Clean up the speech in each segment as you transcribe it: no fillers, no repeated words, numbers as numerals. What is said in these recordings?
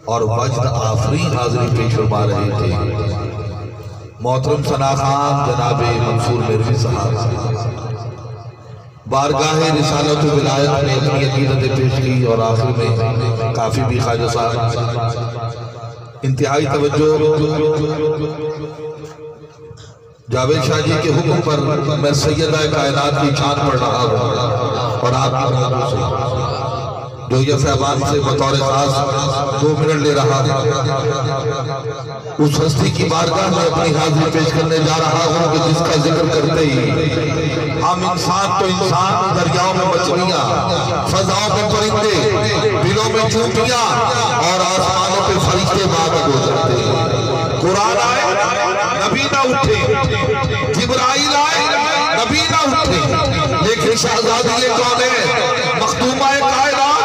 اور وجد آفرین حاضری پیش فرما رہے تھے محترم ثنا خان جناب منصور میروی صاحب بارگاہ رسالت و ولایت میں اپنی عقیدت پیش کی اور آخر میں کافی بھی خواجہ صاحب انتہائی توجہ جاوید شاہ جی کے حکم پر میں سیدہ کائنات کی چھان پڑھ رہا ہوں اور آپ کی باتوں سے جو یہ صاحبان سے بطور خاص 2 منٹ لے رہا ہے اس ہستی کی بارگاہ میں اپنی حاضری پیش کرنے جا رہا ہوں کہ جس کا ذکر کرتے ہی ہم انسان تو انسان دریاؤں میں مچھلیاں فضاؤں میں پرندے دلوں میں چونٹیاں اور آسمانوں پہ فرشتے بابت ہو جاتے ہیں قرآن آئے نبی نہ اٹھے جبرائیل آئے نبی نہ اٹھے لیکن شہزادی یہ کون ہے مخدومہ کائنات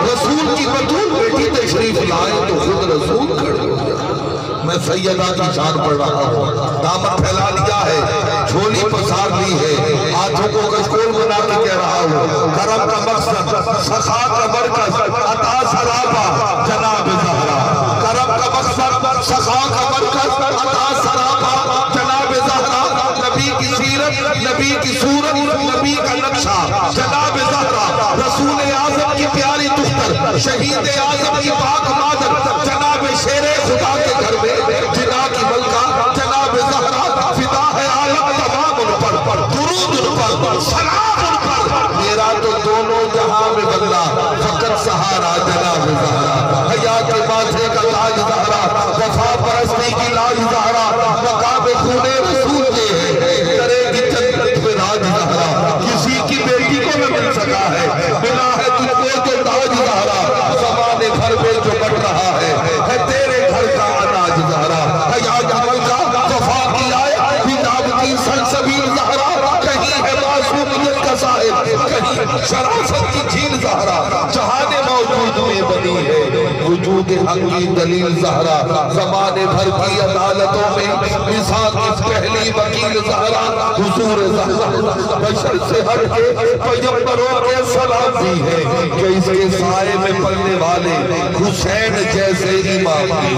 رسول کی بطول بیٹی تشریف لائے تو خود رسول کھڑے ہو گیا میں سیدہ کی شان پڑھ رہا ہوں دامن پھیلا لیا ہے جھولی پسار لی ہے ہاتھوں کو کشکول بنا کے کہہ رہا ہوں کرم کا مقصد سخا کا مرکز عطا سرابہ جناب زہرا کرم کا مقصد سخا کا مرکز عطا سرابہ جناب زہرا نبی کی سیرت نبی کی صورت نبی کا نقشہ جناب زہرا رسول اعظم کی پیاری دختر شہید اعظم کی پاک مادر جناب شیر خدا کے گھر میں جنا کی ملکہ جناب زہرا فدا ہے عالم تمام ان پر درود ان پر سلام ان پر میرا تو دونوں جہاں میں بدلا فقط سہارا جناب زہرا حیا کے ماتھے کا تاج زہرا وفا پرستی کی لاج زہرا مقام خون رسول کے ہے کرے گی جنت میں راج زہرا کسی کی بیٹی کو نہ مل سکا ہے ملا ہے تجھ کو جو تاج زہرا زمانے بھر میں جو بڑھ رہا ہے تیرے گھر کا اناج زہرا حیا جمل کا وفا کی آئے کتاب کی سلسبیل زہرا کہیں ہے معصومیت کا صاحب کہیں شرافت کی جھیل زہرا جہان موجود میں بنی ہے وجود حق کی دلیل زہرا زمانے بھر کی عدالتوں میں مثال کی پہلی وکیل زہرا حضور زہرا بشر سے ہٹ کے پیغمبروں کے سلام بھی ہے کہ اس کے سائے میں پلنے والے حسین جیسے امام بھی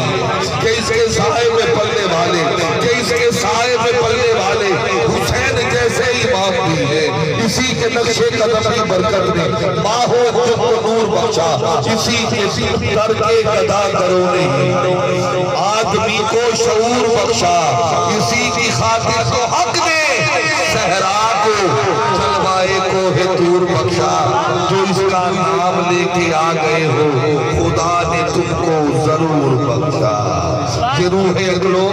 کہ اس کے سائے میں پلنے والے کہ اس کے سائے میں پلنے والے حسین جیسے امام بھی ہے اسی کے نقش قدم کی برکت نے ماہو جب کو نور بخشا اسی کے در کے گدا کروں نے آدمی کو شعور بخشا اسی کی خاطر تو حق نے صحرا کو جلوائے کو ہے دور بخشا جو اس کا نام لے کے آ گئے ہو خدا نے تم کو ضرور بخشا یہ روح اگلو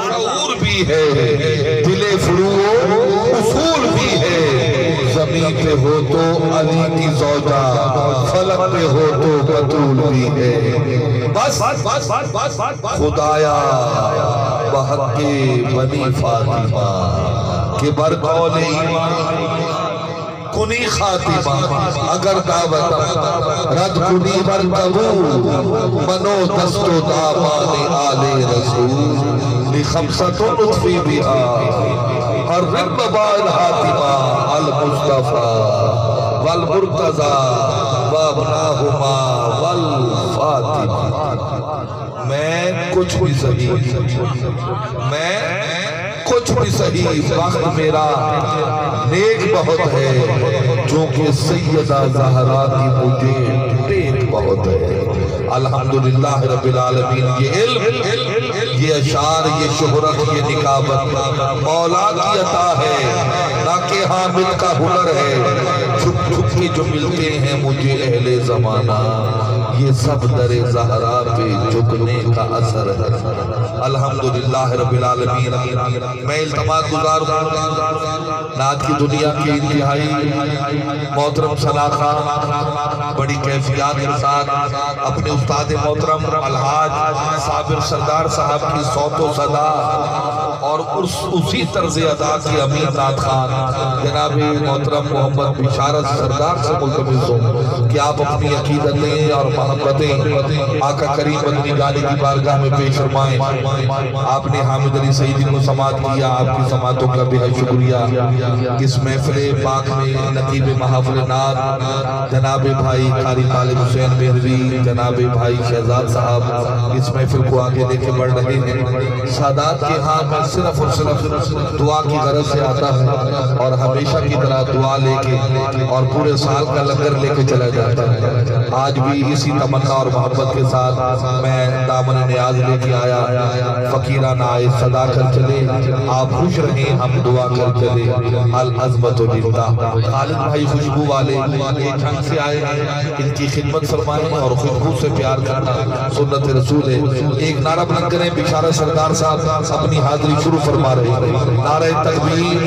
شعور بھی ہے دل فروع اصول بھی ہے زمین پہ ہو تو علی کی زوجہ فلک پہ ہو تو بطول بھی ہے بس خدایا بحق بنی فاطمہ کہ برقول ایمان کنی خاتمہ اگر دعوت رد کنی برقبول منو دست و دامان آل رسول لخمسط لطفی بہا الرب بال حاتمہ المصطفیٰ والمرتضی وابناہما والفاتمہ میں کچھ بھی صحیح وقت میرا نیک بہت ہے جو کہ سیدہ زہرا کی مجھے ٹیک بہت ہے الحمدللہ رب العالمین یہ علم یہ اشعار یہ شہرت یہ نکابت مولا کی عطا ہے نہ کہ حامد کا ہنر ہے چھپ چھپ کے جو ملتے ہیں مجھے اہل زمانہ یہ سب در زہرا پہ جھکنے کا اثر ہے الحمدللہ رب العالمین میں التماس گزار نعت کی دنیا کی انتہائی محترم ثنا خان بڑی کیفیات کے ساتھ اپنے استاد محترم الحاج صابر سردار صاحب کی صوت و صدا اور اسی طرز ادا کی امین نعت خان جناب محترم محمد بشارت سردار سے ملتمس ہوں کہ آپ اپنی عقیدتیں اور محبتیں آقا کریم مدنی گانے کی بارگاہ میں پیش فرمائیں۔ آپ نے حامد علی سعیدی کو سماعت کیا، آپ کی سماعتوں کا بے حد شکریہ۔ اس محفل پاک میں نقیب محافل نعت جناب بھائی قاری طالب حسین مہروی، جناب بھائی شہزاد صاحب اس محفل کو آگے لے کے بڑھ رہے ہیں۔ سادات کے ہاں میں صرف اور صرف دعا کی غرض سے آتا ہوں اور ہمیشہ کی طرح دعا لے کے اور پورے سال کا لنگر لے کے چلا جاتا ہے۔ آج بھی اسی تمنا اور محبت کے ساتھ میں دامن نیاز لے کے آیا۔ فقیران آئے صدا کر چلے، آپ خوش رہیں ہم دعا کر چلے، العظمت للہ۔ خالد بھائی خوشبو والے ایک ڈھنگ سے آئے ہیں، ان کی خدمت فرمائیں اور خوشبو سے پیار کرنا سنت رسول ہے۔ ایک نعرہ بلند کریں، بشارت سردار صاحب اپنی حاضری شروع فرما رہے ہیں۔ نعرہ تکبیر۔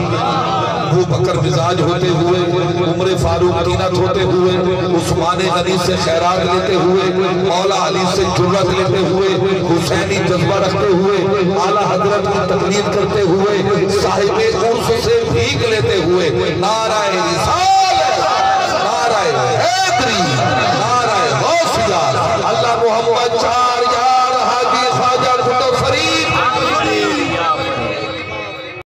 ابو بکر مزاج ہوتے ہوئے، عمر فاروق طینت ہوتے ہوئے، عثمان غنی سے خیرات لیتے ہوئے، مولا علی سے جرت لیتے ہوئے، حسینی جذبہ رکھتے ہوئے، اعلیٰ حضرت کی تقلید کرتے ہوئے، صاحب عرص سے بھیک لیتے ہوئے، نعرہ رسالت، نعرہ حیدری، نعرہ غوثیہ، اللہ محمد چار